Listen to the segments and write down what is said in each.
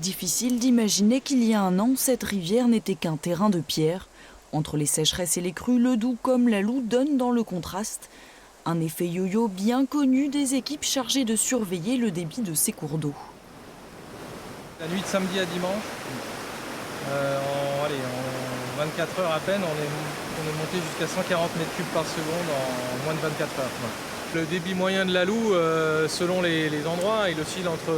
Difficile d'imaginer qu'il y a un an, cette rivière n'était qu'un terrain de pierre. Entre les sécheresses et les crues, le Doubs comme la Loue donnent dans le contraste. Un effet yo-yo bien connu des équipes chargées de surveiller le débit de ces cours d'eau. La nuit de samedi à dimanche, en 24 heures à peine, on est monté jusqu'à 140 mètres cubes par seconde en moins de 24 heures. Le débit moyen de la Loue, selon les endroits, il oscille entre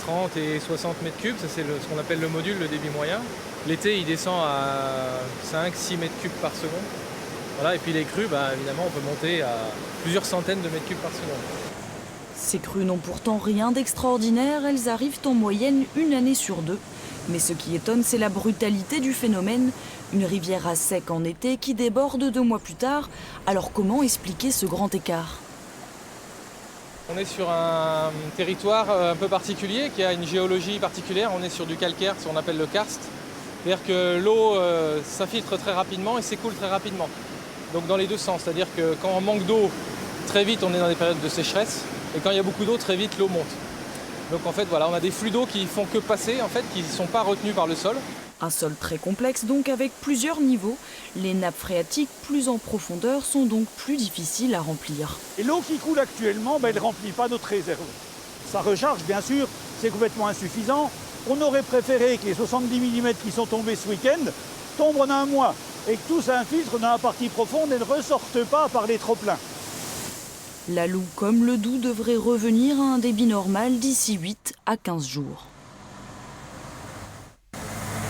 30 et 60 mètres cubes. Ça, c'est ce qu'on appelle le module, le débit moyen. L'été, il descend à 5-6 mètres cubes par seconde. Voilà, et puis les crues, évidemment, on peut monter à plusieurs centaines de mètres cubes par seconde. Ces crues n'ont pourtant rien d'extraordinaire, elles arrivent en moyenne une année sur deux. Mais ce qui étonne, c'est la brutalité du phénomène. Une rivière à sec en été qui déborde 2 mois plus tard. Alors comment expliquer ce grand écart ? On est sur un territoire un peu particulier, qui a une géologie particulière. On est sur du calcaire, ce qu'on appelle le karst. C'est-à-dire que l'eau s'infiltre très rapidement et s'écoule très rapidement. Donc dans les deux sens, c'est-à-dire que quand on manque d'eau, très vite on est dans des périodes de sécheresse. Et quand il y a beaucoup d'eau, très vite l'eau monte. Donc en fait, voilà, on a des flux d'eau qui font que passer, en fait, qui ne sont pas retenus par le sol. Un sol très complexe, donc avec plusieurs niveaux. Les nappes phréatiques plus en profondeur sont donc plus difficiles à remplir. Et l'eau qui coule actuellement, elle ne remplit pas notre réserve. Sa recharge, bien sûr, c'est complètement insuffisant. On aurait préféré que les 70 mm qui sont tombés ce week-end tombent en un mois et que tout s'infiltre dans la partie profonde et ne ressortent pas par les trop-pleins. La Loue comme le Doubs devrait revenir à un débit normal d'ici 8 à 15 jours.